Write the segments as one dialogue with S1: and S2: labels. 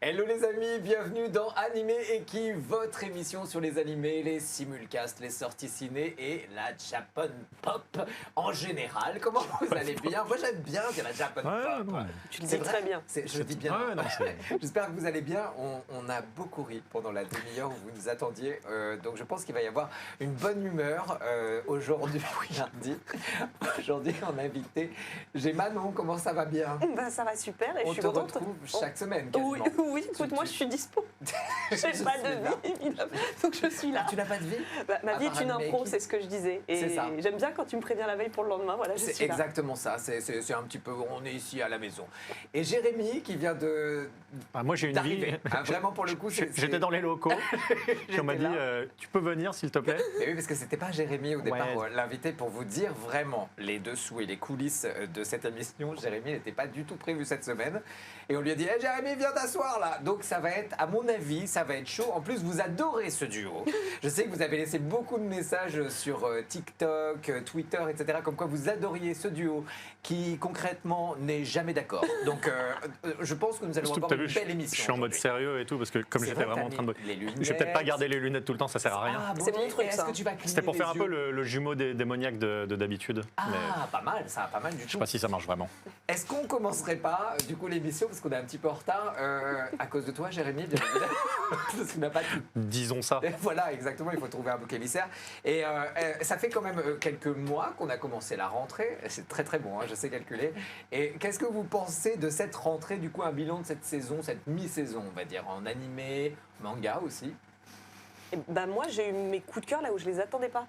S1: Hello les amis, bienvenue dans Animé Eki, votre émission sur les animés, les simulcasts, les sorties ciné et la Japan Pop en général. Comment vous allez bien? Moi j'aime bien dire la Japan Pop.
S2: Non.
S3: Tu le dis très bien.
S1: Je le dis bien.
S2: Ouais, non,
S1: J'espère que vous allez bien. On a beaucoup ri pendant la demi-heure où vous nous attendiez. Donc je pense qu'il va y avoir une bonne humeur aujourd'hui, lundi. Aujourd'hui on a invité. J'ai Manon, comment ça va bien?
S3: Bah, ça va super et
S1: On
S3: je suis
S1: te
S3: contente.
S1: retrouve chaque semaine
S3: Oui,
S1: quasiment.
S3: oui, écoute, moi je suis dispo.
S1: Je
S3: J'ai
S1: sais
S3: pas de
S1: pas.
S3: vie, évidemment. Donc je suis là.
S1: Tu n'as pas de vie?
S3: Bah, ma
S1: À
S3: vie
S1: part
S3: est une
S1: Animé
S3: impro,
S1: Eki.
S3: c'est ce que je disais.
S1: C'est
S3: Et
S1: ça.
S3: j'aime bien quand tu me préviens la veille pour le lendemain. Voilà, je
S1: C'est
S3: suis là.
S1: exactement ça, c'est un petit peu, on est ici à la maison. Et Jérémy qui vient de
S2: moi j'ai une vie.
S1: d'arriver. Ah, vraiment pour le coup,
S2: J'étais dans les locaux. Puis on m'a dit
S1: là.
S2: tu peux venir s'il te plaît.
S1: Mais oui, parce que c'était pas Jérémy au départ
S2: Ouais.
S1: l'invité pour vous dire vraiment les dessous et les coulisses de cette émission. Jérémy n'était pas du tout prévu cette semaine. Et on lui a dit hey, Jérémy, viens t'asseoir là. Donc ça va être, à mon avis, ça va être chaud. En plus, vous adorez ce duo. Je sais que vous avez laissé beaucoup de messages sur TikTok, Twitter, etc. Comme quoi vous adoriez ce duo qui concrètement n'est jamais d'accord. Donc je pense que nous allons
S2: Surtout
S1: avoir
S2: que t'as
S1: une
S2: vu,
S1: belle émission.
S2: je suis en mode
S1: aujourd'hui.
S2: sérieux et tout parce que comme
S1: C'est
S2: j'étais
S1: vrai,
S2: vraiment en
S1: t'as
S2: train de.
S1: mis les lunettes.
S2: Je vais peut-être pas garder les lunettes tout le temps, ça sert à rien.
S1: Ah, bon,
S3: C'est mon truc,
S1: Est-ce
S3: ça.
S1: que tu vas cligner
S2: C'était pour faire un
S1: les
S2: peu
S1: yeux
S2: le jumeau démoniaque de d'habitude.
S1: Ah,
S2: Mais
S1: pas mal, ça, pas mal du
S2: je sais
S1: tout.
S2: pas si ça marche vraiment.
S1: Est-ce qu'on commencerait pas, du coup, l'émission, parce qu'on est un petit peu en retard, à cause de toi, Jérémy, bien évidemment, parce qu'on n'a pas tout.
S2: Disons ça.
S1: Voilà, exactement, il faut trouver un bouc émissaire. Et ça fait quand même quelques mois qu'on a commencé la rentrée. C'est très très bon, hein, je sais calculer. Et qu'est-ce que vous pensez de cette rentrée, du coup, un bilan de cette saison, cette mi-saison, on va dire, en animé, manga aussi?
S3: Et bah, moi j'ai eu mes coups de cœur là où je les attendais pas.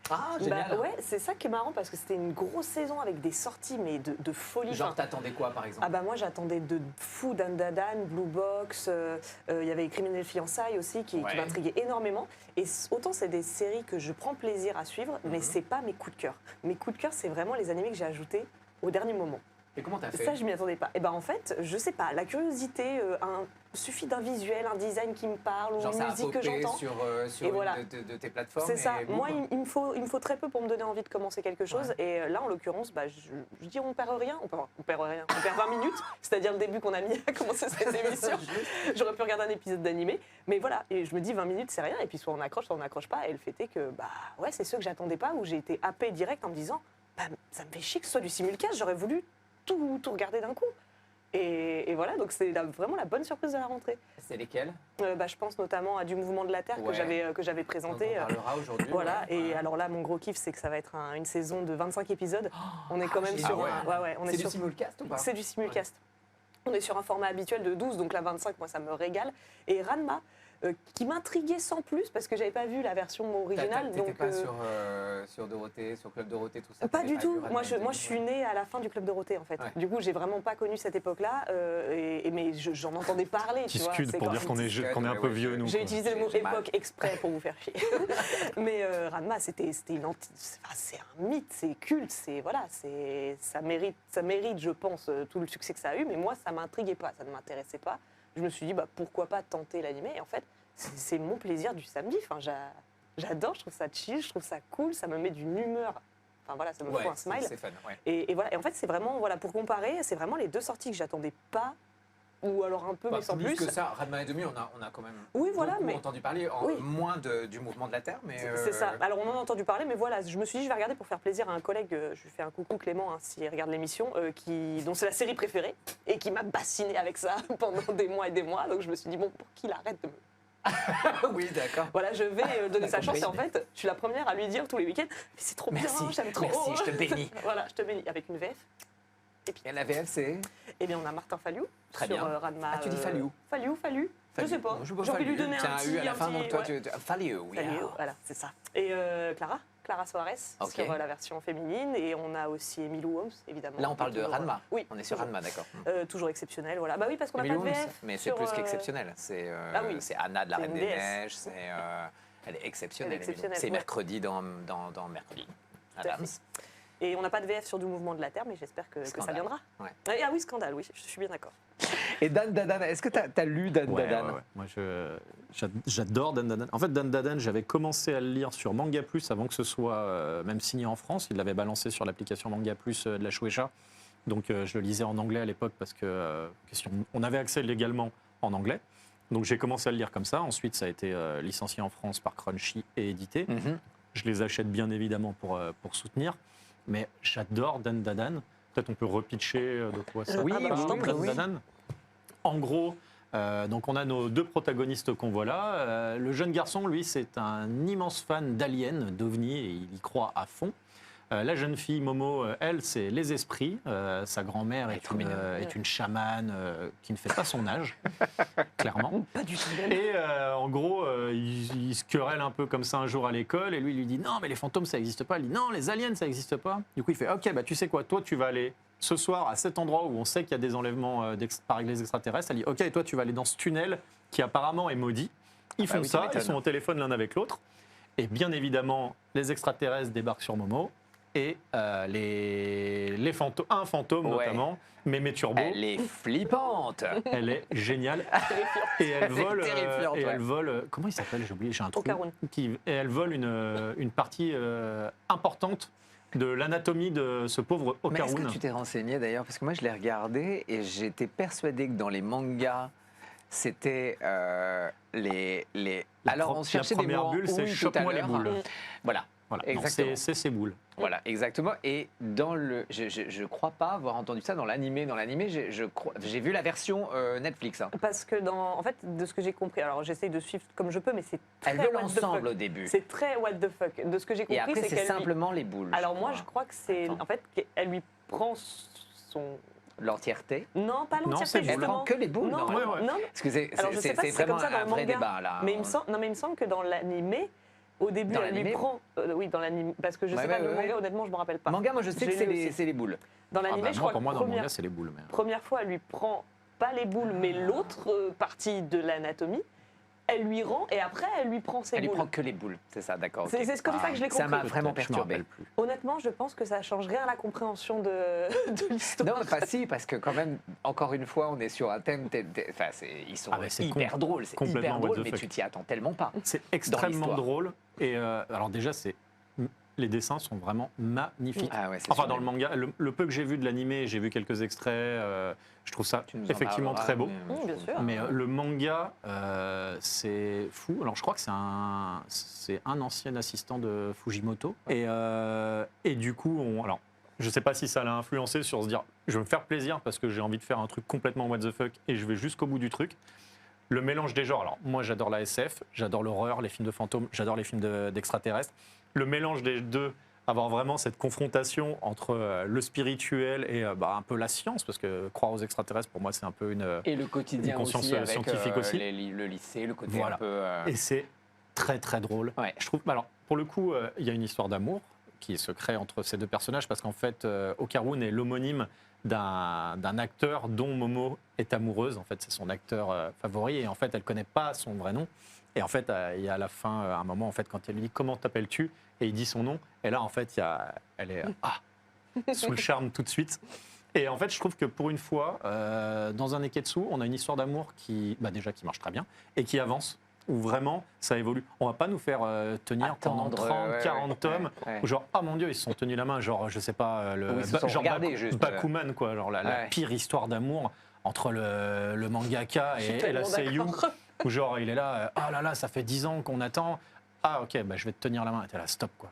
S1: Ah, génial.
S3: Bah, ouais, c'est ça qui est marrant parce que c'était une grosse saison avec des sorties mais de folie.
S1: Genre,
S3: Enfin,
S1: t'attendais quoi, par exemple?
S3: ah bah moi j'attendais de fou Dan Dadan, Blue Box, il y avait Criminel Fiançailles aussi qui
S1: Ouais.
S3: m'intriguait énormément. Et autant c'est des séries que je prends plaisir à suivre, mais c'est pas mes coups de cœur. Mes coups de cœur c'est vraiment les animés que j'ai ajoutés au dernier moment.
S1: Et comment t'as fait?
S3: Ça je m'y attendais pas. Et ben en fait je sais pas, la curiosité, suffit d'un visuel, un design qui me parle ou
S1: Genre,
S3: une
S1: ça a
S3: musique que
S1: popé
S3: j'entends.
S1: sur
S3: Et
S1: une
S3: voilà.
S1: de tes plateformes.
S3: C'est ça.
S1: et boum.
S3: Moi, il me faut très peu pour me donner envie de commencer quelque chose.
S1: Ouais.
S3: Et là, en l'occurrence, bah, je dis on perd rien. On perd rien. On perd 20 minutes, c'est-à-dire le début qu'on a mis à commencer cette émission. J'aurais pu regarder un épisode d'animé. Mais voilà, et je me dis 20 minutes, c'est rien. Et puis soit on accroche, soit on n'accroche pas. Et le fait est que bah, ouais, c'est ceux que j'attendais pas, où j'ai été happée direct en me disant bah, ça me fait chier que ce soit du simulcast. J'aurais voulu tout regarder d'un coup. Et voilà, donc c'est vraiment la bonne surprise de la rentrée.
S1: C'est lesquels?
S3: Bah, je pense notamment à Du Mouvement de la Terre
S1: Ouais.
S3: que j'avais présenté.
S1: On en parlera aujourd'hui.
S3: Voilà,
S1: ouais.
S3: et alors là, mon gros kiff, c'est que ça va être une saison de 25 épisodes. On est quand même
S1: génial.
S3: sur
S1: Ah
S3: un.
S1: ouais.
S3: Ouais, on est
S1: C'est du
S3: sur.
S1: simulcast ou pas?
S3: C'est du simulcast. On est sur un format habituel de 12, donc la 25, moi, ça me régale. Et Ranma, qui m'intriguait sans plus, parce que j'avais pas vu la version originale.
S1: T'étais
S3: Donc,
S1: pas sur Dorothée, sur Club Dorothée, tout ça?
S3: pas
S1: T'avais
S3: du tout.
S1: vu Ranma
S3: Moi,
S1: et
S3: je suis née à la fin du Club Dorothée, en fait.
S1: Ouais.
S3: Du coup, j'ai vraiment pas connu cette époque-là, mais j'en entendais parler. Tu vois,
S2: Tiscude
S3: c'est
S2: pour
S3: quand
S2: dire qu'on
S3: même-
S2: est un peu
S1: Ouais,
S2: vieux nous.
S3: J'ai
S2: quoi.
S3: utilisé le mot
S1: J'ai mal.
S3: époque exprès pour vous faire chier. Mais Ranma, c'est un mythe, c'est culte, ça mérite, je pense, tout le succès que ça a eu. Mais moi, ça m'intriguait pas, ça ne m'intéressait pas. Je me suis dit, bah, pourquoi pas tenter l'animé. Et en fait, c'est mon plaisir du samedi. Enfin, j'adore, je trouve ça chill, je trouve ça cool, ça me met d'une humeur. Enfin voilà, ça me
S1: Ouais,
S3: fout un smile.
S1: c'est fun. Ouais.
S3: Et voilà. Et en fait, c'est vraiment, voilà, pour comparer, c'est vraiment les deux sorties que j'attendais pas, ou alors un peu,
S1: Bah,
S3: mais sans
S1: plus
S3: plus.
S1: que ça, Ranma et demi, on a quand même
S3: Oui, voilà,
S1: beaucoup
S3: mais-
S1: entendu parler,
S3: Oui.
S1: moins du mouvement de la Terre, mais
S3: C'est ça. Alors, on en a entendu parler, mais voilà, je me suis dit, je vais regarder pour faire plaisir à un collègue. Je lui fais un coucou, Clément, hein, s'il regarde l'émission, dont c'est la série préférée, et qui m'a bassiné avec ça pendant des mois et des mois. Donc, je me suis dit, bon, pour qu'il arrête de me.
S1: oui, d'accord.
S3: Voilà, je vais donner sa
S1: compris.
S3: chance. Et en fait, je suis la première à lui dire tous les week-ends, mais c'est trop
S1: Merci,
S3: bien, j'aime trop.
S1: merci, je te bénis.
S3: Voilà, je te bénis. Avec une VF.
S1: Et la VF, c'est
S3: Eh bien, on a Martin Falliou
S1: Très
S3: sur
S1: bien.
S3: Ranma.
S1: Ah, tu dis Falliou.
S3: Falliou. Je sais pas. J'ai envie de lui donner un
S1: petit.
S3: petit.
S1: U à la
S3: un
S1: fin,
S3: petit-
S1: donc toi,
S3: ouais.
S1: Falliou, oui.
S3: Falliou,
S1: alors.
S3: voilà, c'est ça. Et Clara Soares
S1: Ok.
S3: sur la version féminine. Et on a aussi Emilou Holmes, évidemment.
S1: Là, on parle de
S3: Toujours,
S1: Ranma.
S3: Oui.
S1: On est sur
S3: toujours.
S1: Ranma, d'accord.
S3: Toujours exceptionnel, voilà. Bah oui, parce qu'on n'a
S1: Emily
S3: pas de
S1: Holmes,
S3: VF.
S1: mais c'est
S3: sur,
S1: plus qu'exceptionnel. C'est
S3: Ah oui.
S1: c'est Anna de la
S3: C'est
S1: Reine
S3: une
S1: des
S3: déesse.
S1: Neiges. Elle est exceptionnelle.
S3: Elle est exceptionnelle,
S1: C'est
S3: ouais.
S1: mercredi dans Mercredi.
S3: Tout à
S1: Adams.
S3: fait. Et on n'a pas de VF sur Du Mouvement de la Terre, mais j'espère que ça
S1: Scandale.
S3: viendra.
S1: Ouais.
S3: Ah oui, scandale, oui, je suis bien d'accord.
S1: Et Dan Dadan, est-ce que tu as lu Dan Dadan?
S2: Ouais. Moi, j'adore Dan Dadan. En fait, Dan Dadan, j'avais commencé à le lire sur Manga Plus avant que ce soit même signé en France. Il l'avait balancé sur l'application Manga Plus de la Shueisha. Donc, je le lisais en anglais à l'époque parce que on avait accès légalement en anglais. Donc j'ai commencé à le lire comme ça. Ensuite, ça a été licencié en France par Crunchy et édité. Je les achète bien évidemment pour soutenir. Mais j'adore Dan Dadan. Peut-être on peut repitcher de quoi ça
S1: Oui,
S2: parle,
S1: je t'en prie,
S2: Dan
S1: oui.
S2: Dadan. En gros, donc on a nos deux protagonistes qu'on voit là. Le jeune garçon, lui, c'est un immense fan d'Alien, d'OVNI, et il y croit à fond. La jeune fille, Momo, elle, c'est les esprits. Sa grand-mère est une chamane qui ne fait pas son âge, clairement.
S3: Pas du tout.
S2: Et en gros, il se querelle un peu comme ça un jour à l'école, et lui, il lui dit non, mais les fantômes, ça n'existe pas. Il dit non, les aliens, ça n'existe pas. Du coup, il fait ok, bah tu sais quoi, toi, tu vas aller ce soir à cet endroit où on sait qu'il y a des enlèvements par les extraterrestres. Elle dit ok, toi, tu vas aller dans ce tunnel qui apparemment est maudit. Ils font
S1: oui, tu
S2: ça,
S1: m'étonnes.
S2: ils sont au téléphone l'un avec l'autre. Et bien évidemment, les extraterrestres débarquent sur Momo. Et les fantômes, un fantôme
S1: Ouais.
S2: notamment, Mémé Turbo,
S1: Elle est flippante.
S2: elle est géniale. Et elle vole,
S1: terrifiante, ouais.
S2: comment il s'appelle, j'ai oublié, j'ai un trou.
S3: Okarun.
S2: Et elle vole une partie importante de l'anatomie de ce pauvre
S1: Mais est-ce que
S2: Okarun.
S1: tu t'es renseigné d'ailleurs? Parce que moi je l'ai regardé et j'étais persuadé que dans les mangas, c'était les... Alors on cherchait
S2: la
S1: des
S2: première
S1: mots en
S2: bulle, c'est
S1: oui tout à
S2: chope-moi les
S1: l'heure.
S2: boules.
S1: Voilà.
S2: Voilà, non,
S1: Exactement.
S2: c'est ces boules.
S1: Voilà, exactement. Et dans le, je crois pas avoir entendu ça dans l'animé. Dans l'animé, j'ai vu la version Netflix. Hein.
S3: Parce que en fait, de ce que j'ai compris, alors j'essaye de suivre comme je peux, mais c'est très
S1: Elles veulent
S3: what the
S1: ensemble
S3: fuck.
S1: au début.
S3: C'est très what the fuck. De ce que j'ai
S1: Et
S3: compris,
S1: après, c'est
S3: qu'elle lui-
S1: simplement les boules.
S3: Alors moi, je crois que c'est
S1: Attends.
S3: en fait qu'elle lui prend son.
S1: L'entièreté.
S3: Non, pas
S2: Non,
S3: l'entièreté
S2: c'est
S1: Elle
S3: justement.
S1: prend que les boules.
S3: Non,
S1: normalement.
S2: Ouais, ouais.
S3: non.
S1: Parce que
S3: Alors, je sais pas si c'est
S1: vraiment
S3: comme ça dans
S1: un
S3: le
S1: vrai
S3: manga,
S1: débat là.
S3: Mais il me semble, non, mais il me semble que dans l'animé, au début,
S1: Dans
S3: elle lui
S1: l'animé
S3: prend. Oui, dans l'animé, parce que je
S1: Ouais,
S3: sais
S1: ouais,
S3: pas le
S1: ouais,
S3: manga.
S1: ouais.
S3: Honnêtement, je me rappelle pas.
S1: Manga, moi je sais
S3: Je
S1: que
S3: l'ai aussi.
S1: c'est les boules.
S3: Dans
S2: Ah
S3: l'animé,
S2: bah,
S3: je
S2: moi,
S3: crois
S2: pour
S3: que
S2: moi, dans le
S3: première,
S2: manga, c'est les boules. Mais...
S3: première fois, elle lui prend pas les boules, mais l'autre partie de l'anatomie. Elle lui rend et après, elle lui prend ses
S1: Elle lui
S3: boules.
S1: prend que les boules, c'est ça, d'accord. ok.
S3: C'est comme ça que je l'ai
S1: Ça
S3: compris.
S1: m'a vraiment
S2: Peut-être, je me
S1: perturbé.
S2: rappelle plus.
S3: Honnêtement, je pense que ça change rien à la compréhension de l'histoire.
S1: Non, pas si, parce que quand même, encore une fois, on est sur un thème. Enfin, ils sont
S2: Ah, mais c'est
S1: hyper drôles, c'est
S2: complètement
S1: hyper
S2: what
S1: drôle,
S2: the
S1: mais
S2: fuck.
S1: tu t'y attends tellement pas.
S2: C'est extrêmement
S1: l'histoire.
S2: drôle. Et alors déjà, les dessins sont vraiment magnifiques.
S1: Ah ouais, c'est
S2: Enfin,
S1: sûr.
S2: dans le manga, le peu que j'ai vu de l'animé, j'ai vu quelques extraits, je trouve ça
S1: Tu nous en
S2: effectivement
S1: parleras,
S2: très beau.
S1: mais-
S3: Bien sûr.
S2: Mais le manga, c'est fou. Alors, je crois que c'est un ancien assistant de Fujimoto. Et du coup, alors, je ne sais pas si ça l'a influencé sur se dire, je vais me faire plaisir parce que j'ai envie de faire un truc complètement what the fuck et je vais jusqu'au bout du truc. Le mélange des genres. Alors, moi, j'adore la SF, j'adore l'horreur, les films de fantômes, j'adore les films d'extraterrestres. Le mélange des deux, avoir vraiment cette confrontation entre le spirituel et un peu la science, parce que croire aux extraterrestres, pour moi, c'est un peu une...
S1: Et le quotidien
S2: Une conscience
S1: aussi, avec
S2: scientifique aussi.
S1: le lycée, le côté
S2: Voilà.
S1: un peu...
S2: Et c'est très très drôle.
S1: Ouais.
S2: Je trouve. Alors pour le coup, il y a une histoire d'amour qui se crée entre ces deux personnages parce qu'en fait, Okarun est l'homonyme d'un acteur dont Momo est amoureuse. En fait, c'est son acteur favori et en fait, elle connaît pas son vrai nom. Et en fait, il y a à la fin un moment en fait quand elle lui dit comment t'appelles-tu et il dit son nom. Et là, en fait, elle est sous le charme tout de suite. Et en fait, je trouve que pour une fois, dans un Neketsu, on a une histoire d'amour qui marche très bien et qui avance, où vraiment ça évolue. On va pas nous faire tenir pendant
S1: Attendre,
S2: 30,
S1: ouais,
S2: 40 tomes,
S1: ouais.
S2: où genre, ah mon Dieu, ils se sont tenus la main, genre, je sais pas,
S1: Oui, ils se sont regardés, juste.
S2: Bakuman, quoi, genre la
S1: Ouais.
S2: pire histoire d'amour entre le mangaka
S3: Je suis
S2: et la
S3: tellement
S2: seiyuu,
S3: d'accord.
S2: où genre, il est là, ah là là, ça fait 10 ans qu'on attend, ah ok, bah, je vais te tenir la main, et t'es là, stop, quoi.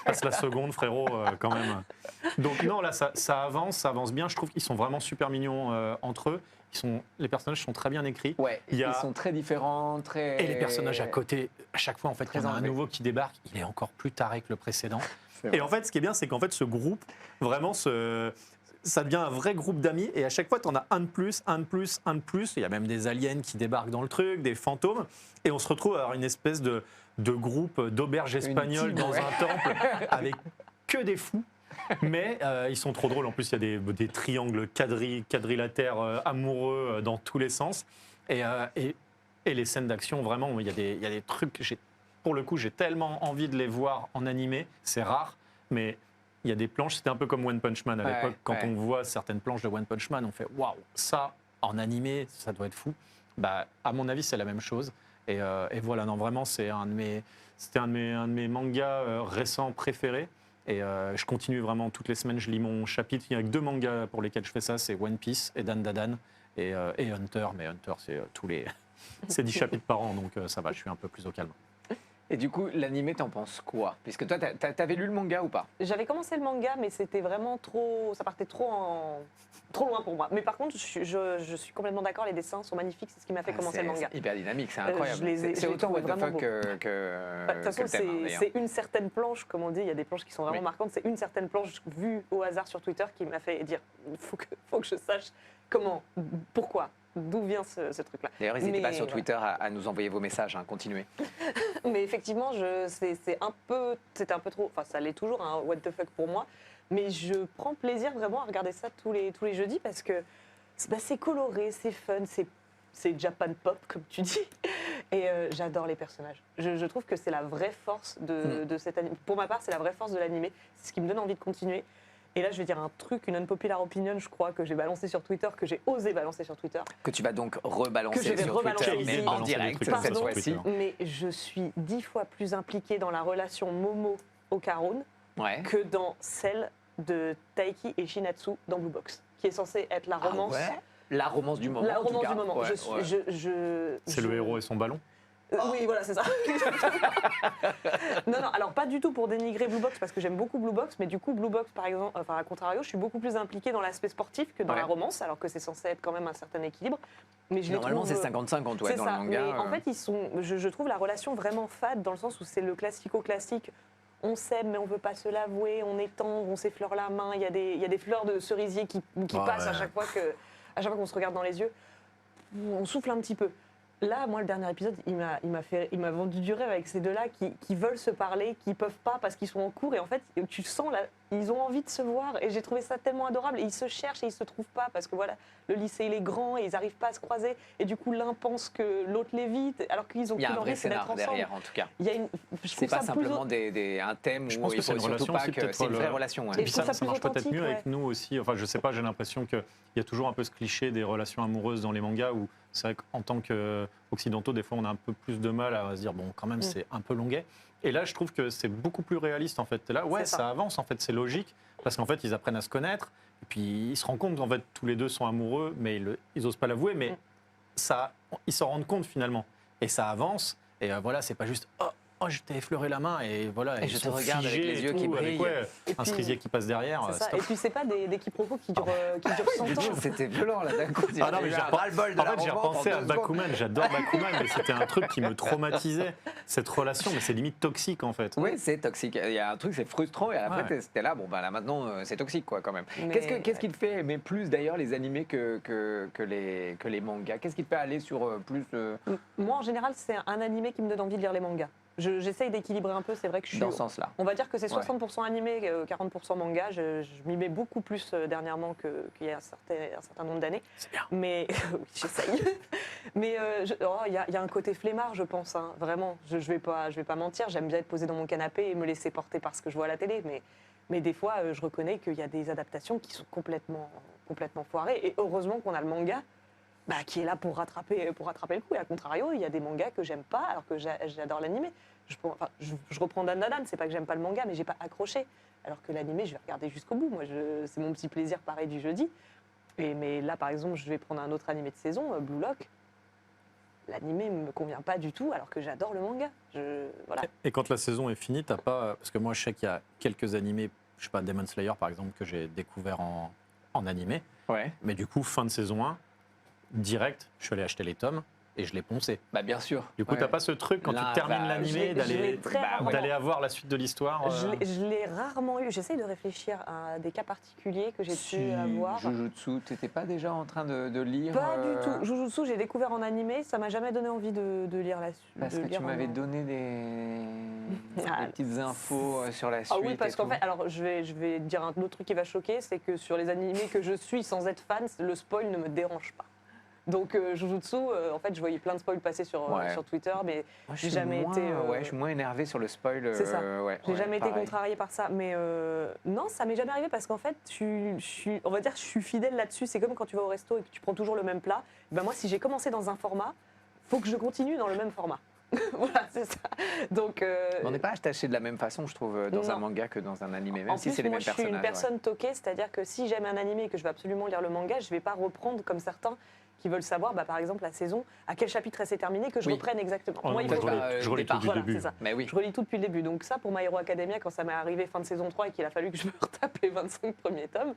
S2: Passe la seconde, frérot, quand même. Donc non, là, ça avance bien. Je trouve qu'ils sont vraiment super mignons entre eux. Les personnages sont très bien écrits.
S1: Ouais,
S2: Il y a-
S1: ils sont très différents, très...
S2: Et les personnages à côté, à chaque fois, en fait,
S1: Très
S2: il y en a un
S1: enlevés.
S2: nouveau qui débarque. Il est encore plus taré que le précédent.
S1: C'est vrai.
S2: Et en fait, ce qui est bien, c'est qu'en fait, ce groupe, vraiment, ça devient un vrai groupe d'amis. Et à chaque fois, tu en as un de plus, un de plus, un de plus. Il y a même des aliens qui débarquent dans le truc, des fantômes. Et on se retrouve à avoir une espèce de groupe d'auberges espagnoles
S1: team,
S2: dans
S1: ouais.
S2: un temple avec que des fous. Mais ils sont trop drôles. En plus, il y a des triangles quadrilatères amoureux dans tous les sens. Et les scènes d'action, vraiment, il y a des trucs. Pour le coup, j'ai tellement envie de les voir en animé. C'est rare, mais il y a des planches. C'était un peu comme One Punch Man à
S1: Ouais,
S2: l'époque. Quand
S1: ouais.
S2: on voit certaines planches de One Punch Man, on fait waouh, ça en animé, ça doit être fou. Bah, à mon avis, c'est la même chose. Et voilà, non, vraiment, c'était un de mes mangas récents préférés. Et je continue vraiment toutes les semaines, je lis mon chapitre. Il n'y a que 2 mangas pour lesquels je fais ça, c'est One Piece et Dan Dadan. et Hunter, mais Hunter, c'est tous les. C'est 10 chapitres par an, donc ça va, je suis un peu plus au calme.
S1: Et du coup, l'animé, t'en penses quoi? Puisque toi, t'avais lu le manga ou pas?
S3: J'avais commencé le manga, mais c'était vraiment trop. Ça partait trop loin pour moi. Mais par contre, je suis complètement d'accord, les dessins sont magnifiques, c'est ce qui m'a fait commencer le manga.
S1: C'est hyper dynamique, c'est incroyable.
S3: je
S1: C'est
S3: les
S1: autant
S3: trouve
S1: what the fuck
S3: vraiment
S1: que
S3: De toute façon,
S1: le thème, hein, d'ailleurs.
S3: c'est une certaine planche, comme on dit, il y a des planches qui sont vraiment
S1: Oui.
S3: marquantes. C'est une certaine planche vue au hasard sur Twitter qui m'a fait dire faut que je sache comment, pourquoi, d'où vient ce truc-là.
S1: D'ailleurs, n'hésitez
S3: Mais
S1: pas sur
S3: voilà.
S1: Twitter à nous envoyer vos messages, hein, continuez.
S3: Mais effectivement, c'était un peu trop, enfin ça l'est toujours, un what the fuck pour moi, mais je prends plaisir vraiment à regarder ça tous les jeudis parce que c'est coloré, c'est fun, c'est Japan pop comme tu dis, et j'adore les personnages. Je trouve que c'est la vraie force de cet anime. Pour ma part, c'est la vraie force de l'animé, c'est ce qui me donne envie de continuer. Et là, je vais dire un truc, une unpopular opinion, je crois, que j'ai balancé sur Twitter, que j'ai osé balancer sur Twitter.
S1: Que tu vas donc rebalancer
S3: Que je vais
S1: sur
S3: rebalancer
S1: Twitter, mais
S3: ici.
S1: en
S2: Balancer des
S1: direct
S2: trucs
S1: cette
S3: pardon.
S1: fois-ci.
S3: Mais je suis 10 fois plus impliquée dans la relation Momo-Okarun
S1: Ouais.
S3: que dans celle de Taiki et Shinatsu dans Blue Box, qui est censée être la romance.
S1: Ah ouais, la romance du moment.
S3: La
S1: en tout
S3: romance
S1: cas.
S3: du moment.
S1: Ouais, ouais.
S2: C'est le héros et son ballon.
S3: Oui, voilà, c'est ça. Non, alors pas du tout pour dénigrer Blue Box, parce que j'aime beaucoup Blue Box, mais du coup, Blue Box, par exemple, enfin, à contrario, je suis beaucoup plus impliquée dans l'aspect sportif que dans
S1: Ouais.
S3: la romance, alors que c'est censé être quand même un certain équilibre. Mais je les
S1: Normalement,
S3: trouve,
S1: c'est 50-50 ouais,
S3: c'est
S1: dans
S3: ça.
S1: le manga.
S3: Mais en fait, je trouve la relation vraiment fade, dans le sens où c'est le classico-classique. On s'aime, mais on veut pas se l'avouer, on est tendre, on s'effleure la main, il y a des fleurs de cerisier qui passent à chaque fois qu'on se regarde dans les yeux. On souffle un petit peu. Là, moi, le dernier épisode, il m'a vendu du rêve avec ces deux-là qui veulent se parler, qui peuvent pas parce qu'ils sont en cours. Et en fait, tu sens, là, ils ont envie de se voir. Et j'ai trouvé ça tellement adorable. Et ils se cherchent et ils se trouvent pas parce que voilà, le lycée, il est grand et ils arrivent pas à se croiser. Et du coup, l'un pense que l'autre l'évite, alors qu'ils ont
S1: Il y a
S3: qu'une
S1: un vrai
S3: envie, c'est d'être
S1: scénar
S3: ensemble.
S1: derrière, en tout cas.
S3: Il y a une, je
S1: C'est
S3: trouve
S1: pas
S3: ça plus
S1: simplement un thème
S2: Je
S1: où
S2: pense
S1: il
S2: que c'est
S1: faut
S2: une
S1: surtout
S2: relation
S1: pas
S2: aussi,
S1: que
S2: peut-être
S1: c'est une vraie
S2: le-
S1: relation. ouais.
S3: Et
S2: Et puis
S3: je trouve
S2: ça,
S3: ça
S2: ça marche
S3: plus
S2: peut-être mieux
S3: authentique,
S2: avec nous aussi. Enfin, je sais pas, j'ai l'impression qu'il y a toujours un peu ce cliché des relations amoureuses dans les mangas où c'est vrai qu'en tant qu'occidentaux, des fois, on a un peu plus de mal à se dire, bon, quand même, c'est un peu longuet. Et là, je trouve que c'est beaucoup plus réaliste, en fait. Là, ouais,
S3: C'est ça.
S2: ça avance, en fait, c'est logique, parce qu'en fait, ils apprennent à se connaître, et puis ils se rendent compte qu'en fait, tous les deux sont amoureux, mais ils osent pas l'avouer, mais ils s'en rendent compte, finalement. Et ça avance, et voilà, c'est pas juste, oh, je t'ai effleuré la main, et voilà,
S1: Et
S2: ils
S1: je te
S2: sont
S1: regarde avec
S2: figés
S1: les
S2: et
S1: yeux qui
S2: tout, avec,
S1: brillent.
S2: ouais,
S3: Et
S2: un
S3: puis-
S2: cerisier qui passe derrière.
S3: C'est ça.
S2: stop.
S3: Et puis, c'est pas des quiproquos qui durent 100 ans.
S1: C'était violent là d'un coup.
S2: Ah non, mais
S1: j'ai
S2: j'ai
S1: un ras-le-bol de
S2: en
S1: la
S2: fait, j'ai
S1: romance en
S2: repensé
S1: 2
S2: à
S1: secondes.
S2: Bakuman. J'adore Bakuman, mais c'était un truc qui me traumatisait, cette relation. Mais c'est limite toxique, en fait.
S1: Oui, c'est toxique. Il y a un truc, c'est frustrant, et après,
S2: Ouais.
S1: c'était là, bon, bah là maintenant, c'est toxique, quoi, quand même.
S3: Mais-
S1: Qu'est-ce qui te fait aimer plus, d'ailleurs, les animés que les mangas? Qu'est-ce qui te fait aller sur plus.
S3: Moi, en général, c'est un animé qui me donne envie de lire les mangas. J'essaye d'équilibrer un peu, c'est vrai que je suis...
S1: dans ce sens-là?
S3: On va dire que c'est
S1: Ouais.
S3: 60% animé, 40% manga. Je m'y mets beaucoup plus dernièrement qu'il y a un certain nombre d'années.
S2: C'est bien.
S3: Mais oui, j'essaye. Mais il y a un côté flemmard, je pense. Hein, vraiment, je vais pas mentir. J'aime bien être posé dans mon canapé et me laisser porter par ce que je vois à la télé. Mais des fois, je reconnais qu'il y a des adaptations qui sont complètement foirées. Et heureusement qu'on a le manga. Qui est là pour rattraper le coup. Et à contrario, il y a des mangas que j'aime pas, alors que j'adore l'animé. Je reprends Dan Dan Dan, c'est pas que j'aime pas le manga, mais j'ai pas accroché. Alors que l'animé, je vais regarder jusqu'au bout. Moi, c'est mon petit plaisir pareil du jeudi. Mais là, par exemple, je vais prendre un autre animé de saison, Blue Lock. L'animé me convient pas du tout, alors que j'adore le manga. Voilà.
S2: Et quand la saison est finie, t'as pas. Parce que moi, je sais qu'il y a quelques animés, je sais pas, Demon Slayer, par exemple, que j'ai découvert en animé.
S1: Ouais.
S2: Mais du coup, fin de saison 1, direct, je suis allé acheter les tomes et je l'ai poncé.
S1: Bah, bien sûr.
S2: Du coup,
S1: Ouais.
S2: t'as pas ce truc quand
S1: Là,
S2: tu termines
S1: bah,
S2: l'animé
S3: je
S2: d'aller
S3: l'ai très rarement.
S2: d'aller avoir la suite de l'histoire.
S3: Je l'ai rarement eu. J'essaye de réfléchir à des cas particuliers que j'ai pu avoir.
S1: Jujutsu, t'étais pas déjà en train de lire
S3: Pas du tout. Jujutsu, j'ai découvert en animé, ça m'a jamais donné envie de lire la suite.
S1: Parce que tu m'avais donné des
S3: Ah,
S1: petites infos sur la suite.
S3: Ah oui, parce
S1: et
S3: qu'en
S1: tout.
S3: fait, alors je vais dire un autre truc qui va choquer, c'est que sur les animés que je suis sans être fan, le spoil ne me dérange pas. Donc Jujutsu, en fait, je voyais plein de spoils passer sur Twitter, mais
S1: Moi,
S3: j'ai jamais été.
S1: je suis moins énervé sur le spoil.
S3: C'est ça. J'ai
S1: ouais,
S3: jamais été
S1: pareil.
S3: contrariée par ça, mais non, ça m'est jamais arrivé parce qu'en fait, on va dire, je suis fidèle là-dessus. C'est comme quand tu vas au resto et que tu prends toujours le même plat. Ben moi, si j'ai commencé dans un format, faut que je continue dans le même format. Voilà, c'est ça. Donc,
S1: Mais on n'est pas attaché de la même façon, je trouve, dans
S3: Non.
S1: un manga que dans un animé, même
S3: en
S1: si
S3: plus,
S1: c'est les
S3: moi,
S1: mêmes
S3: je suis
S1: personnages.
S3: une personne toquée, c'est-à-dire que si j'aime un animé et que je veux absolument lire le manga, je vais pas reprendre comme certains qui veulent savoir, par exemple, la saison, à quel chapitre elle s'est terminée, que je
S1: Oui.
S3: reprenne exactement.
S2: Oh
S3: Moi,
S2: non,
S3: il faut
S2: je
S3: pas.
S2: relis tout du
S3: Voilà,
S2: début.
S3: c'est ça.
S1: Mais oui.
S3: Je relis tout depuis le début. Donc ça, pour My Hero Academia, quand ça m'est arrivé fin de saison 3 et qu'il a fallu que je me retape les 25 premiers tomes,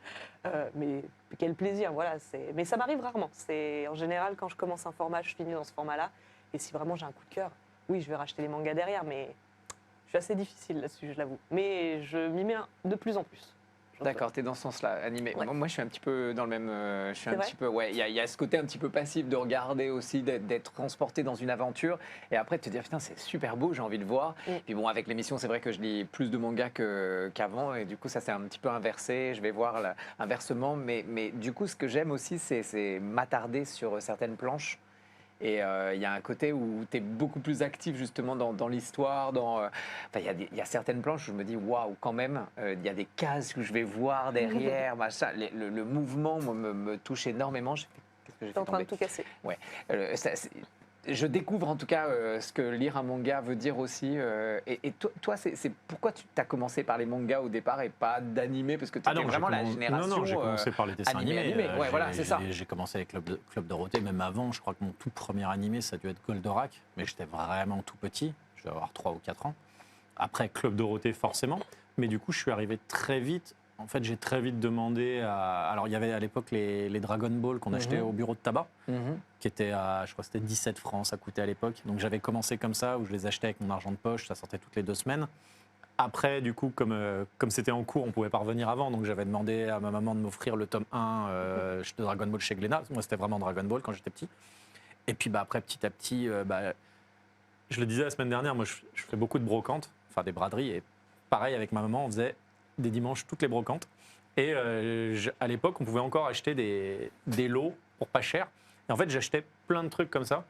S3: mais quel plaisir, voilà. Mais ça m'arrive rarement. En général, quand je commence un format, je finis dans ce format-là. Et si vraiment j'ai un coup de cœur, oui, je vais racheter les mangas derrière, mais je suis assez difficile là-dessus, je l'avoue. Mais je m'y mets de plus en plus.
S1: D'accord, t'es dans ce sens-là, animé.
S3: Ouais.
S1: Moi, je suis un petit peu dans le même. Je suis
S3: C'est
S1: un
S3: vrai
S1: petit peu. Ouais, il y a ce côté un petit peu passif de regarder aussi, d'être transporté dans une aventure, et après de te dire putain, c'est super beau, j'ai envie de voir.
S3: Mm.
S1: Puis bon, avec l'émission, c'est vrai que je lis plus de mangas qu'avant, et du coup, ça s'est un petit peu inversé. Je vais voir inversement, mais du coup, ce que j'aime aussi, c'est m'attarder sur certaines planches. Et il y a un côté où tu es beaucoup plus actif justement dans l'histoire. Il y a certaines planches où je me dis waouh, quand même, il y a des cases que je vais voir derrière. Machin. Le mouvement me touche énormément. Qu'est-ce que j'ai
S3: T'es en
S1: fait
S3: train de
S1: tomber
S3: tout casser.
S1: Je découvre en tout cas ce que lire un manga veut dire aussi. Et toi, c'est pourquoi tu as commencé par les mangas au départ et pas d'animé, parce que tu étais vraiment la génération.
S2: Non, j'ai commencé par les dessins animés.
S1: Ouais, voilà, c'est ça.
S2: J'ai commencé avec Club Dorothée, même avant. Je crois que mon tout premier animé, ça a dû être Goldorak, mais j'étais vraiment tout petit. Je devais avoir 3 ou 4 ans. Après Club Dorothée, forcément. Mais du coup, je suis arrivé très vite. En fait, j'ai très vite demandé à... Alors, il y avait à l'époque les Dragon Ball qu'on achetait au bureau de tabac, qui étaient à, je crois que c'était 17 francs, ça coûtait à l'époque. Donc, j'avais commencé comme ça, où je les achetais avec mon argent de poche, ça sortait toutes les 2 semaines. Après, du coup, comme c'était en cours, on pouvait pas revenir avant, donc j'avais demandé à ma maman de m'offrir le tome 1 de Dragon Ball chez Glénat. Moi, c'était vraiment Dragon Ball quand j'étais petit. Et puis, après, petit à petit, je le disais la semaine dernière, moi, je fais beaucoup de brocantes, enfin des braderies, et pareil, avec ma maman, on faisait des dimanches toutes les brocantes. Et à l'époque, on pouvait encore acheter des lots pour pas cher. Et en fait, j'achetais plein de trucs comme ça.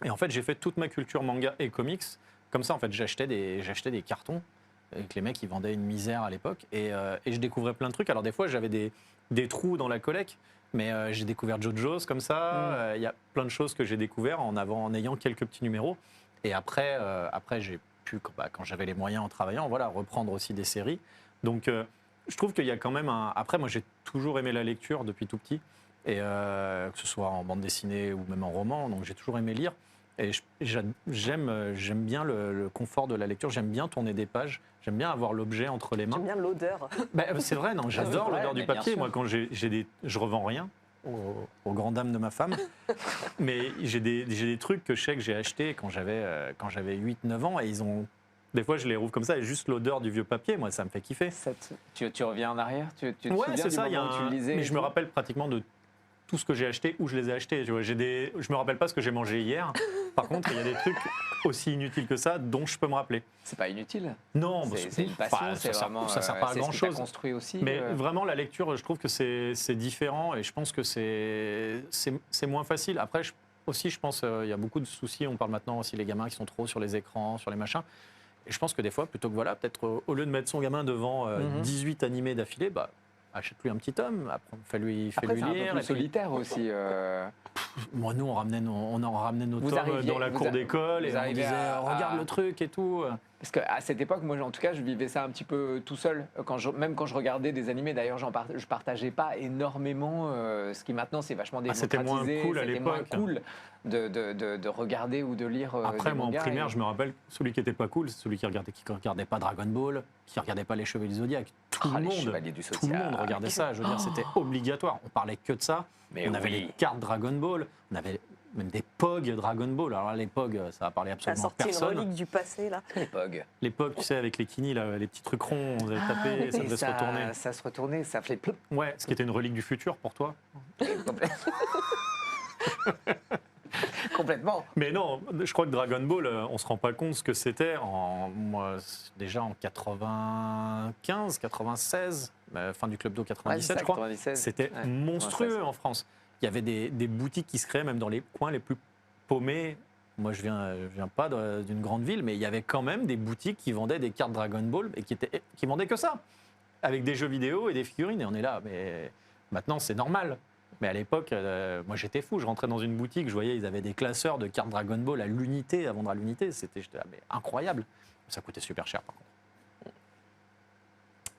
S2: Et en fait, j'ai fait toute ma culture manga et comics. Comme ça, en fait, j'achetais des cartons. Avec les mecs, ils vendaient une misère à l'époque. Et je découvrais plein de trucs. Alors, des fois, j'avais des trous dans la collecte. Mais j'ai découvert JoJo's comme ça. Il y a plein de choses que j'ai découvert en ayant quelques petits numéros. Et après j'ai pu, quand j'avais les moyens en travaillant, voilà, reprendre aussi des séries. Donc, je trouve qu'il y a quand même un... Après, moi, j'ai toujours aimé la lecture depuis tout petit, et que ce soit en bande dessinée ou même en roman, donc j'ai toujours aimé lire. Et j'aime bien le confort de la lecture, j'aime bien tourner des pages, j'aime bien avoir l'objet entre les mains.
S3: J'aime bien l'odeur.
S2: C'est vrai, non, j'adore
S1: c'est vrai,
S2: l'odeur du
S1: mais bien
S2: papier.
S1: sûr.
S2: Moi, quand je revends rien aux grandes dames de ma femme, mais j'ai des trucs que je sais que j'ai achetés quand j'avais 8-9 ans, et ils ont... Des fois, je les rouvre comme ça, et juste l'odeur du vieux papier, moi, ça me fait kiffer.
S1: Tu reviens en arrière, tu te
S2: Ouais,
S1: souviens
S2: c'est
S1: du
S2: ça.
S1: moment où tu le lisais
S2: Mais
S1: et
S2: je me
S1: tout
S2: rappelle pratiquement de tout ce que j'ai acheté, où je les ai achetés. Tu vois, je me rappelle pas ce que j'ai mangé hier. Par contre, il y a des trucs aussi inutiles que ça dont je peux me rappeler.
S1: C'est pas inutile.
S2: Non,
S1: C'est une passion,
S2: enfin,
S1: c'est vraiment.
S2: ça sert pas à
S1: c'est
S2: grand
S1: ce que t'as
S2: chose.
S1: construit aussi.
S2: Mais vraiment, la lecture, je trouve que c'est différent, et je pense que c'est moins facile. Après, aussi, je pense il y a beaucoup de soucis. On parle maintenant aussi les gamins qui sont trop sur les écrans, sur les machins. Et je pense que des fois, plutôt que voilà, peut-être au lieu de mettre son gamin devant 18 animés d'affilée, achète-lui un petit tome, après, fais-lui
S1: Après, c'est un peu
S2: lire.
S1: plus
S2: Et puis,
S1: solitaire aussi.
S2: moi, nous, on en ramenait nos
S1: Vous
S2: tomes
S1: arriviez-
S2: dans la
S1: vous
S2: cour
S1: a-
S2: d'école,
S1: vous
S2: et on
S1: arrivez
S2: disait
S1: à-
S2: regarde le truc et tout.
S1: Parce qu'à cette époque, moi, en tout cas, je vivais ça un petit peu tout seul. Même quand je regardais des animés, d'ailleurs, je partageais pas énormément. Ce qui maintenant, c'est vachement
S2: C'était
S1: démocratisé.
S2: moins cool à
S1: C'était moins
S2: l'époque.
S1: cool de regarder ou de lire.
S2: Après,
S1: des
S2: moi, en
S1: mangas
S2: primaire,
S1: et-
S2: je me rappelle, celui qui était pas cool, c'est celui qui regardait pas Dragon Ball, qui regardait pas les Chevaliers du Zodiac. Tout le
S1: les
S2: monde,
S1: Chevaliers du
S2: tout le monde
S1: Zodiac.
S2: regardait ça. Je veux dire, c'était obligatoire. On parlait que de ça.
S1: Mais
S2: On avait
S1: oui.
S2: les cartes Dragon Ball, on avait même des POG Dragon Ball. Alors là, les POG, ça va parler
S3: Ça a
S2: absolument
S3: sorti une
S2: personne.
S3: relique du passé, là.
S1: Les POG.
S2: Les POG, tu sais, avec les kinis, là, les petits trucs ronds, on avait tapé, ça
S1: Et
S2: devait se retourner.
S1: Ça se retournait, ça fait plop.
S2: Ouais, ce qui était une relique du futur pour toi.
S1: Complètement.
S2: Mais non, je crois que Dragon Ball, on se rend pas compte ce que c'était déjà en 95, 96, fin du Club d'eau 97, je crois.
S1: 97.
S2: C'était
S1: Ouais,
S2: monstrueux
S1: 96.
S2: en France. Il y avait des boutiques qui se créaient même dans les coins les plus paumés. Moi, je viens pas d'une grande ville, mais il y avait quand même des boutiques qui vendaient des cartes Dragon Ball et qui vendaient que ça, avec des jeux vidéo et des figurines. Et on est là, mais maintenant c'est normal. Mais à l'époque, moi j'étais fou. Je rentrais dans une boutique, je voyais ils avaient des classeurs de cartes Dragon Ball à l'unité, à vendre à l'unité. J'étais là, mais incroyable. Ça coûtait super cher par contre.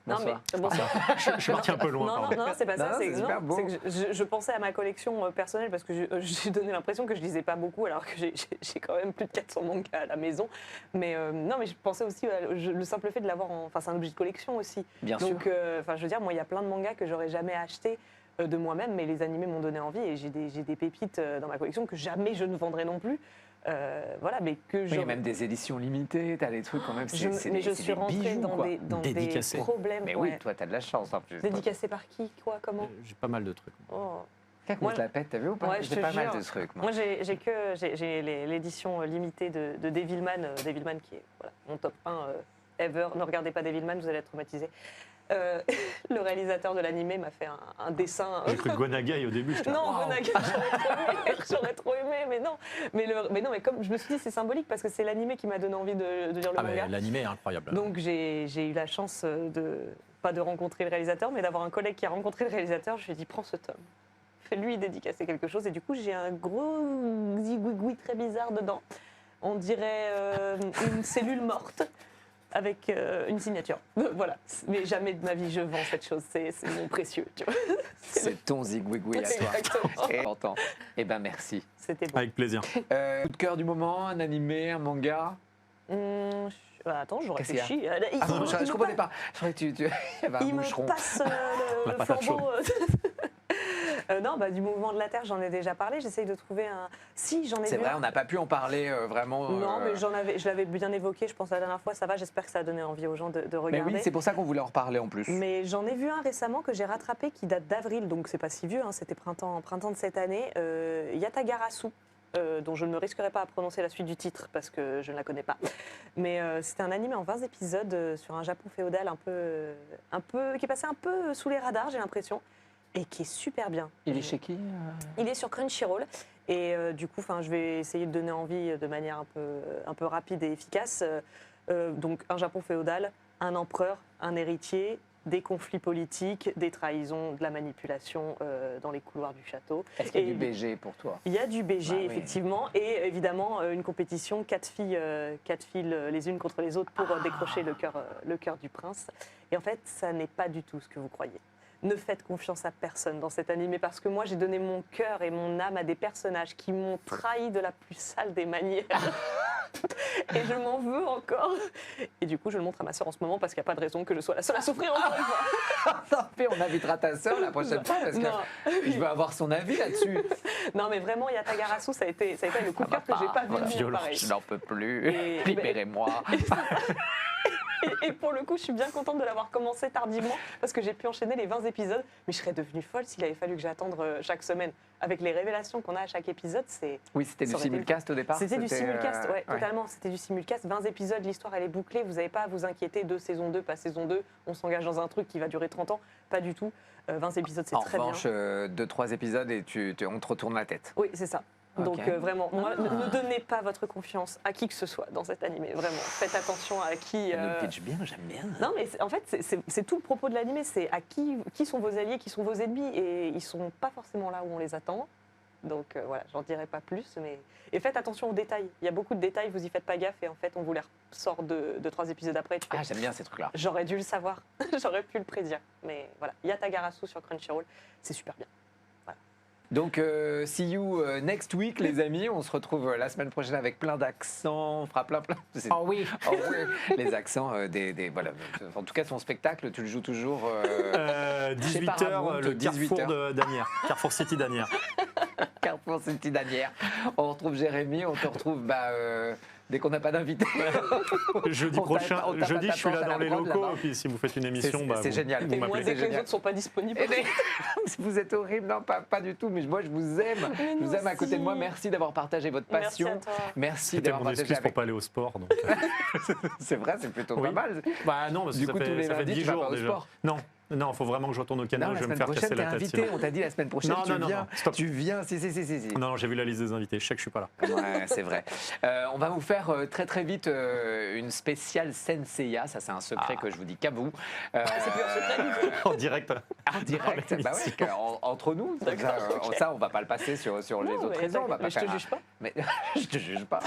S3: Non, mais
S1: Bonsoir.
S3: bonsoir.
S2: Je suis parti un peu loin.
S3: Non,
S2: pardon.
S3: non, c'est pas
S1: Non,
S3: ça.
S1: non, c'est super beau.
S3: c'est que je pensais à ma collection personnelle parce que j'ai donné l'impression que je lisais pas beaucoup alors que j'ai quand même plus de 400 mangas à la maison. Mais non, mais je pensais aussi le simple fait de l'avoir enfin, c'est un objet de collection aussi.
S1: Bien sûr.
S3: Donc, enfin, je veux dire, moi, il y a plein de mangas que j'aurais jamais acheté de moi-même, mais les animés m'ont donné envie et j'ai des pépites dans ma collection que jamais je ne vendrai non plus. Voilà, mais que
S1: Oui, il y a même des éditions limitées, t'as des trucs quand même.
S3: mais je suis rentrée dans des
S2: Dédicacés.
S3: problèmes.
S1: Mais
S3: ouais.
S1: oui, toi, t'as de la chance en plus.
S3: Dédicacé par qui, quoi, comment
S2: J'ai pas mal de trucs.
S3: Oh.
S1: Quand
S3: Moi,
S1: je la pète, t'as vu ou pas?
S3: ouais, je
S1: J'ai
S3: te
S1: pas mal
S3: jure.
S1: de trucs. Moi.
S3: Moi, j'ai l'édition limitée de Devilman, Devilman qui est voilà, mon top 1 ever. Ne regardez pas Devilman, vous allez être traumatisé. Le réalisateur de l'animé m'a fait un dessin.
S2: J'ai cru Gonagai au début. j'étais là,
S3: Non,
S2: waouh.
S3: Gonagai, j'aurais trop aimé, mais non. Mais comme je me suis dit, c'est symbolique parce que c'est l'animé qui m'a donné envie de lire le
S2: Ah, mais
S3: manga.
S2: l'animé est incroyable.
S3: Donc j'ai eu la chance pas de rencontrer le réalisateur, mais d'avoir un collègue qui a rencontré le réalisateur. Je lui ai dit, prends ce tome. Fais-lui dédicacer quelque chose. Et du coup, j'ai un gros zigouigoui très bizarre dedans. On dirait une cellule morte avec une signature. Voilà. Mais jamais de ma vie je vends cette chose. C'est mon précieux. Tu vois.
S1: C'est ton zigouigoui à toi.
S3: Exactement.
S1: C'est important. Eh ben merci.
S3: C'était bon.
S2: Avec plaisir.
S1: Coup de cœur du moment, un animé, un manga.
S3: Attends, je
S1: Qu'est-ce qu'il y a
S3: réfléchis.
S1: Ah non, je comprenais pas. Je croyais que il y avait un
S3: Il
S1: boucheron.
S3: me passe
S2: La
S3: le
S2: patate
S3: flambeau. Non, bah, du mouvement de la Terre, j'en ai déjà parlé. J'essaye de trouver un. Si, j'en ai
S1: C'est
S3: vu
S1: vrai,
S3: un.
S1: on n'a pas pu en parler vraiment.
S3: Non, mais je l'avais bien évoqué, je pense, la dernière fois. Ça va, j'espère que ça a donné envie aux gens de
S1: Mais
S3: regarder.
S1: oui, c'est pour ça qu'on voulait en reparler en plus.
S3: Mais j'en ai vu un récemment que j'ai rattrapé qui date d'avril, donc c'est pas si vieux, hein, c'était printemps de cette année. Yatagarasu. Dont je ne me risquerai pas à prononcer la suite du titre parce que je ne la connais pas. Mais c'était un animé en 20 épisodes sur un Japon féodal qui est passé un peu sous les radars, j'ai l'impression, et qui est super bien.
S1: Il est chez qui
S3: Il est sur Crunchyroll. Et du coup, je vais essayer de donner envie de manière un peu rapide et efficace. Donc, un Japon féodal, un empereur, un héritier, des conflits politiques, des trahisons, de la manipulation dans les couloirs du château.
S1: Est-ce qu'il y a
S3: Et
S1: du BG pour toi?
S3: il y a du BG,
S1: Bah oui.
S3: effectivement, et évidemment une compétition, 4 filles les unes contre les autres pour décrocher le cœur du prince. Et en fait, ça n'est pas du tout ce que vous croyez. Ne faites confiance à personne dans cet animé parce que moi, j'ai donné mon cœur et mon âme à des personnages qui m'ont trahi de la plus sale des manières. Et je m'en veux encore. Et du coup, je le montre à ma sœur en ce moment parce qu'il n'y a pas de raison que je sois la seule à souffrir encore une fois.
S1: Parfait, on invitera ta sœur la prochaine fois parce que
S3: Non.
S1: je veux avoir son avis là-dessus.
S3: Non, mais vraiment, Yatagarasu, ça a été le coup de cœur que j'ai pas vu
S1: Voilà.
S3: venir, pareil.
S1: Je n'en peux plus.
S3: Et-
S1: Libérez-moi.
S3: Et pour le coup, je suis bien contente de l'avoir commencé tardivement parce que j'ai pu enchaîner les 20 épisodes. Mais je serais devenue folle s'il avait fallu que j'attende chaque semaine. Avec les révélations qu'on a à chaque épisode,
S1: Oui, c'était du
S3: Ça aurait été
S1: simulcast au départ.
S3: c'était du simulcast, ouais,
S1: ouais.
S3: totalement. C'était du simulcast. 20 épisodes, l'histoire elle est bouclée. Vous n'avez pas à vous inquiéter de saison 2, pas saison 2. On s'engage dans un truc qui va durer 30 ans. Pas du tout. 20 épisodes, c'est
S1: En
S3: très
S1: revanche,
S3: bien.
S1: 2-3 épisodes et on te retourne la tête.
S3: Oui, c'est ça. Donc
S1: Ok.
S3: vraiment, moi, ne donnez pas votre confiance à qui que ce soit dans cet animé. Vraiment, faites attention à qui.
S1: Elle nous pitch bien, j'aime bien.
S3: Non, mais en fait, c'est tout le propos de l'animé. C'est à qui sont vos alliés, qui sont vos ennemis. Et ils sont pas forcément là où on les attend. Donc voilà, j'en dirai pas plus. Et faites attention aux détails. Il y a beaucoup de détails, vous y faites pas gaffe. Et en fait, on vous les ressort de 3 épisodes après. Et tu fais,
S1: Ah, j'aime bien ces trucs-là.
S3: j'aurais dû le savoir. J'aurais pu le prédire. Mais voilà, Yatagarasu sur Crunchyroll, c'est super bien.
S1: Donc, see you next week, les amis. On se retrouve la semaine prochaine avec plein d'accents. On fera plein.
S2: Ah oui.
S1: Oh, oui. Les accents voilà. En tout cas, son spectacle, tu le joues toujours.
S2: 18h, le
S1: 18
S2: Carrefour
S1: heures.
S2: d'Anières. Carrefour City d'Anières.
S1: Carrefour City d'Anières. On retrouve Jérémy. On te retrouve dès qu'on n'a pas d'invité.
S2: Jeudi
S1: On
S2: prochain,
S1: tape- on tape à
S2: jeudi,
S1: ta
S2: je suis là
S1: porte à
S2: dans
S1: la
S2: les
S1: prod,
S2: locaux.
S1: là-bas.
S2: Et puis si vous faites une émission,
S1: C'est
S2: vous-
S1: génial.
S2: vous
S3: Et moi,
S2: m'appelez.
S3: dès que les
S1: génial.
S3: autres sont pas disponibles.
S1: Eh ben, vous êtes horrible, non, pas du tout, mais moi je vous aime.
S3: Mais
S1: Je vous
S3: nous
S1: aime à côté de moi.
S3: aussi.
S1: Merci d'avoir partagé votre
S3: Merci à
S1: passion.
S3: toi.
S1: Merci
S2: C'était
S1: d'avoir
S2: mon
S1: partagé
S2: excuse pour
S1: avec.
S2: pas aller au sport. Donc.
S1: C'est vrai, c'est plutôt
S2: Oui.
S1: pas mal.
S2: Bah non, parce que
S1: Du
S2: ça
S1: coup, tous les
S2: fait
S1: lundis,
S2: 10
S1: tu vas
S2: jours
S1: pas au
S2: déjà.
S1: sport.
S2: Non, Non, il faut vraiment que je retourne au Canada,
S1: Non, la
S2: je vais me
S1: semaine
S2: faire
S1: prochaine,
S2: casser
S1: t'es
S2: la tête.
S1: invité.
S2: sinon.
S1: On t'a dit la semaine prochaine,
S2: Non,
S1: tu
S2: non, non,
S1: viens.
S2: non, stop.
S1: Tu viens, si.
S2: Non, j'ai vu la liste des invités, je sais que je suis pas là.
S1: Ouais, c'est vrai. On va vous faire très très vite une spéciale Senseiya. Ça, c'est un secret que je vous dis qu'à vous.
S3: C'est plus un secret, du coup.
S2: En direct.
S1: En direct, bah ouais, entre nous. Ça, on va pas le passer sur les
S3: Non,
S1: autres
S3: mais
S1: réseaux. On va
S3: mais
S1: pas
S3: je te
S1: faire
S3: juge pas.
S1: Mais je te juge pas.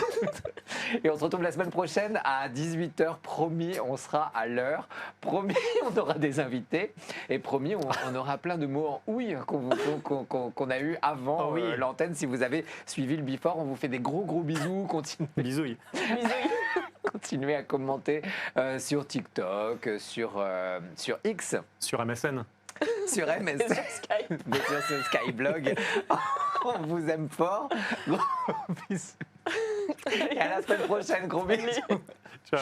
S1: Et on se retrouve la semaine prochaine à 18h. Promis, on sera à l'heure. Promis, on aura des invités. Et promis, on aura plein de mots en houille qu'on a eu avant
S2: Oh oui.
S1: l'antenne. Si vous avez suivi le before, on vous fait des gros bisous.
S2: Bisous.
S1: Continuez à commenter sur TikTok, sur X,
S2: Sur MSN.
S1: sur MS,
S3: Et sur Skype.
S1: mais sur ce Skyblog. On vous aime fort. Gros bisous. Et à la semaine prochaine. Gros bisous.
S2: Ciao.